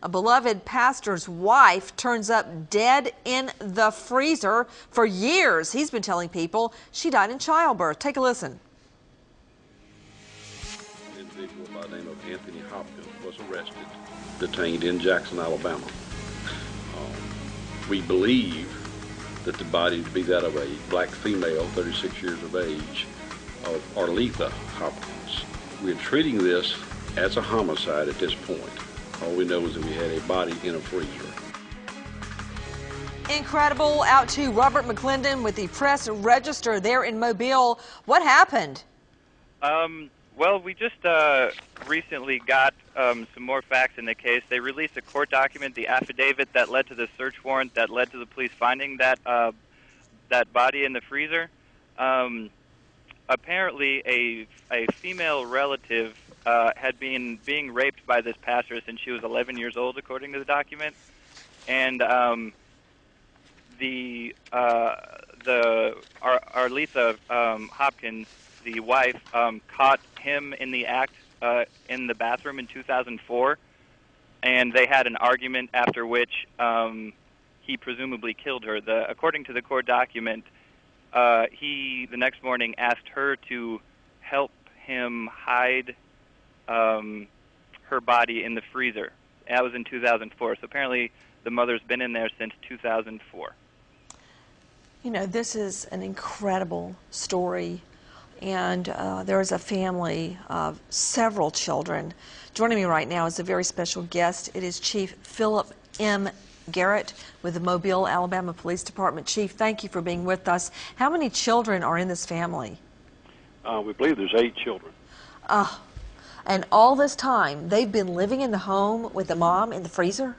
A beloved pastor's wife turns up dead in the freezer. For years, he's been telling people she died in childbirth. Take a listen. An individual by the name of Anthony Hopkins was arrested, detained in Jackson, Alabama. We believe that the body to be that of a black female, 36 years of age, of Arletha Hopkins. We're treating this as a homicide at this point. All we know is that we had a body in a freezer. Incredible. Out to Robert McClendon with the Press Register there in Mobile. What happened? Well, we just recently got some more facts in the case. They released a court document, the affidavit that led to the search warrant that led to the police finding that that body in the freezer. Apparently, a female relative had been being raped by this pastor since she was 11 years old, according to the document, and Arletha Hopkins, the wife, caught him in the act in the bathroom in 2004, and they had an argument after which he presumably killed her. According to the court document, he, the next morning, asked her to help him hide her body in the freezer. That was in 2004, so apparently the mother's been in there since 2004. You know, this is an incredible story. And there is a family of several children. Joining me right now is a very special guest. It is Chief Philip M. Garrett with the Mobile, Alabama Police Department. Chief, thank you for being with us. How many children are in this family? We believe there's 8 children. And all this time, they've been living in the home with the mom in the freezer?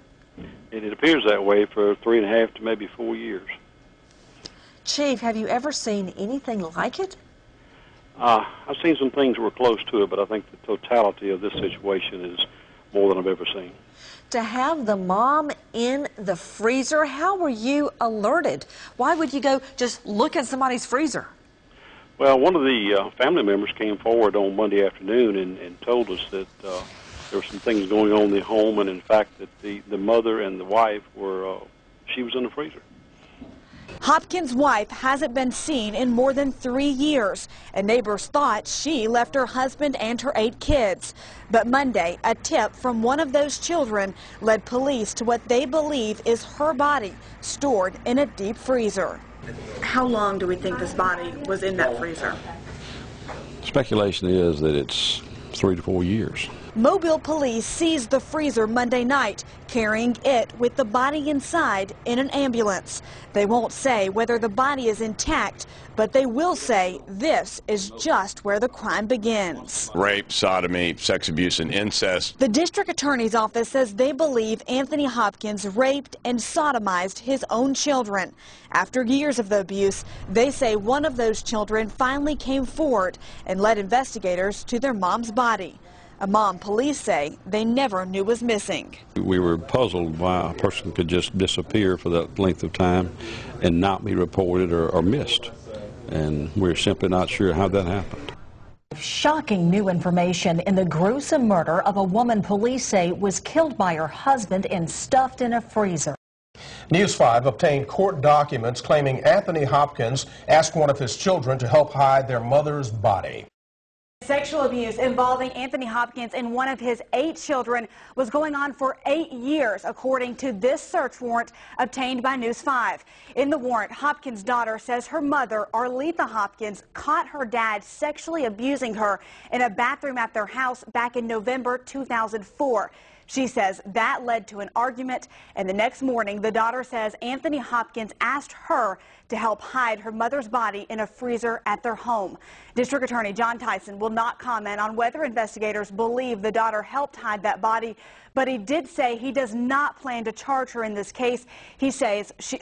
It appears that way for 3.5 to maybe 4 years. Chief, have you ever seen anything like it? I've seen some things that were close to it, but I think the totality of this situation is more than I've ever seen. To have the mom in the freezer, how were you alerted? Why would you go just look at somebody's freezer? Well, one of the family members came forward on Monday afternoon and told us that there were some things going on in the home, and in fact that the mother and the wife were, she was in the freezer. Hopkins' wife hasn't been seen in more than 3 years, and neighbors thought she left her husband and her 8 kids. But Monday, a tip from one of those children led police to what they believe is her body stored in a deep freezer. How long do we think this body was in that freezer? Speculation is that it's 3 to 4 years. Mobile police seized the freezer Monday night, carrying it with the body inside in an ambulance. They won't say whether the body is intact, but they will say this is just where the crime begins. Rape, sodomy, sex abuse, and incest. The district attorney's office says they believe Anthony Hopkins raped and sodomized his own children. After years of the abuse, they say one of those children finally came forward and led investigators to their mom's body. A mom police say they never knew was missing. We were puzzled why a person could just disappear for that length of time and not be reported or missed. And we're simply not sure how that happened. Shocking new information in the gruesome murder of a woman police say was killed by her husband and stuffed in a freezer. News 5 obtained court documents claiming Anthony Hopkins asked one of his children to help hide their mother's body. Sexual abuse involving Anthony Hopkins and one of his 8 children was going on for 8 years, according to this search warrant obtained by News 5. In the warrant, Hopkins' daughter says her mother, Arletha Hopkins, caught her dad sexually abusing her in a bathroom at their house back in November 2004. She says that led to an argument, and the next morning, the daughter says Anthony Hopkins asked her to help hide her mother's body in a freezer at their home. District Attorney John Tyson will not comment on whether investigators believe the daughter helped hide that body, but he did say he does not plan to charge her in this case. He says she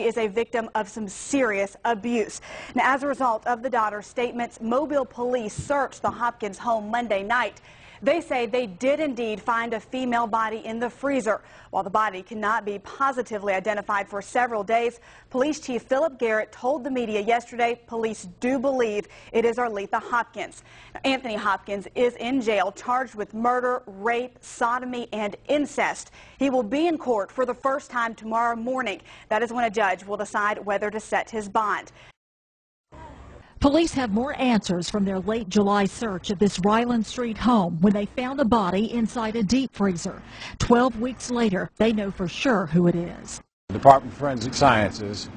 is a victim of some serious abuse. Now, as a result of the daughter's statements, Mobile police searched the Hopkins home Monday night. They say they did indeed find a female body in the freezer. While the body cannot be positively identified for several days, Police Chief Philip Garrett told the media yesterday police do believe it is Arletha Hopkins. Anthony Hopkins is in jail charged with murder, rape, sodomy, and incest. He will be in court for the first time tomorrow morning. That is when a judge will decide whether to set his bond. Police have more answers from their late July search of this Ryland Street home when they found a body inside a deep freezer. 12 weeks later, they know for sure who it is. The Department of Forensic Sciences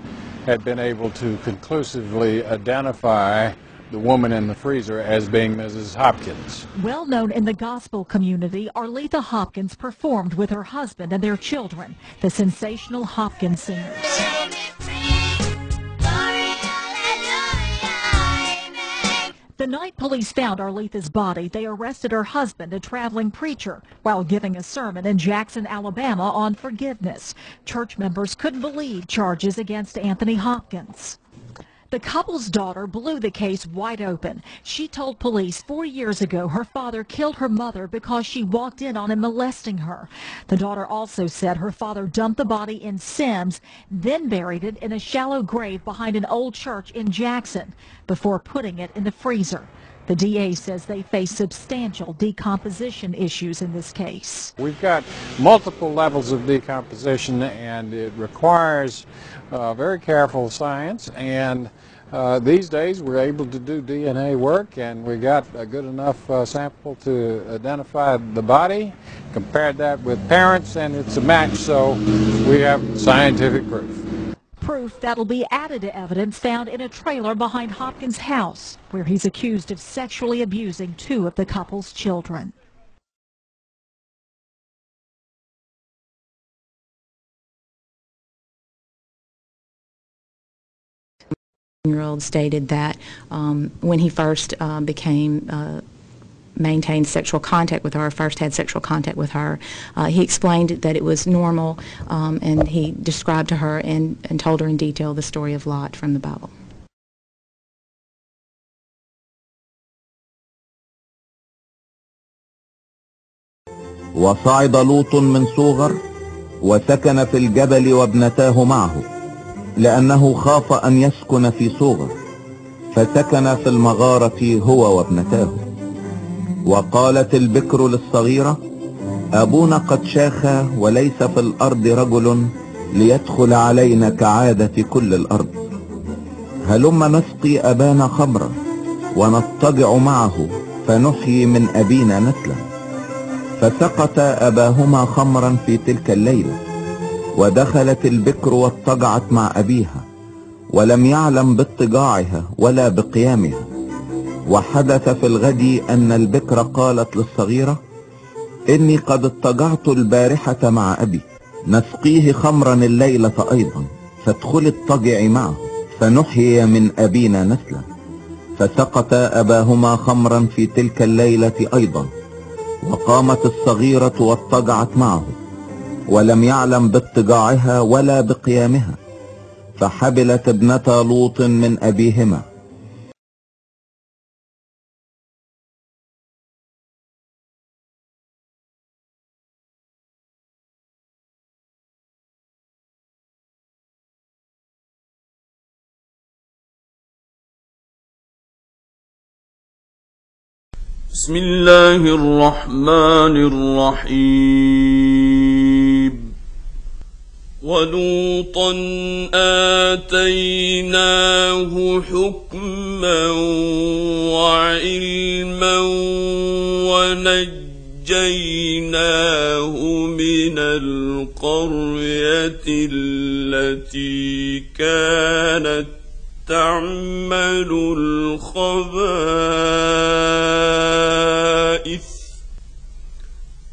had been able to conclusively identify the woman in the freezer as being Mrs. Hopkins. Well known in the gospel community, Arletha Hopkins performed with her husband and their children, the sensational Hopkins singers. The night police found Arletha's body, they arrested her husband, a traveling preacher, while giving a sermon in Jackson, Alabama on forgiveness. Church members couldn't believe charges against Anthony Hopkins. The couple's daughter blew the case wide open. She told police 4 years ago her father killed her mother because she walked in on him molesting her. The daughter also said her father dumped the body in Sims, then buried it in a shallow grave behind an old church in Jackson before putting it in the freezer. The DA says they face substantial decomposition issues in this case. We've got multiple levels of decomposition, and it requires very careful science, and these days we're able to do DNA work, and we got a good enough sample to identify the body, compared that with parents, and it's a match, so we have scientific proof. Proof that'll be added to evidence found in a trailer behind Hopkins' house, where he's accused of sexually abusing 2 of the couple's children. Year-old stated that when he first maintained sexual contact with her, first had sexual contact with her, he explained that it was normal, and he described to her and told her in detail the story of Lot from the Bible. وصعد لوط من صوغر وسكن في الجبل وابنتاه معه لأنه خاف أن يسكن في صوغر فسكن في المغارة هو وابنتاه. وقالت البكر للصغيرة أبونا قد شاخ وليس في الأرض رجل ليدخل علينا كعادة كل الأرض. هلم نسقي أبانا خمرا ونضطجع معه فنحيي من أبينا نسلا. فسقط أباهما خمرا في تلك الليلة، ودخلت البكر واضطجعت مع أبيها ولم يعلم باضطجاعها ولا بقيامها. وحدث في الغد أن البكر قالت للصغيرة إني قد اضطجعت البارحة مع أبي، نسقيه خمرا الليلة أيضا، فادخلي اضطجعي معه فنحيي من أبينا نسلا. فسقط أباهما خمرا في تلك الليلة أيضا، وقامت الصغيرة واضطجعت معه ولم يعلم باضطجاعها ولا بقيامها، فحبلت ابنتا لوط من أبيهما. بسم الله الرحمن الرحيم. ولوطا آتيناه حكما وعلما ونجيناه من القرية التي كانت تعمل الخبائث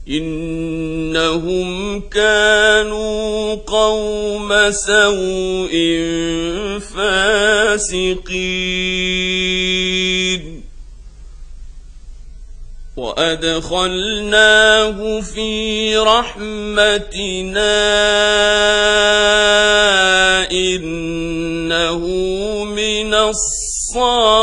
إنهم كانوا قوم سوء فاسقين وأدخلناه في رحمتنا إنه من الصالحين.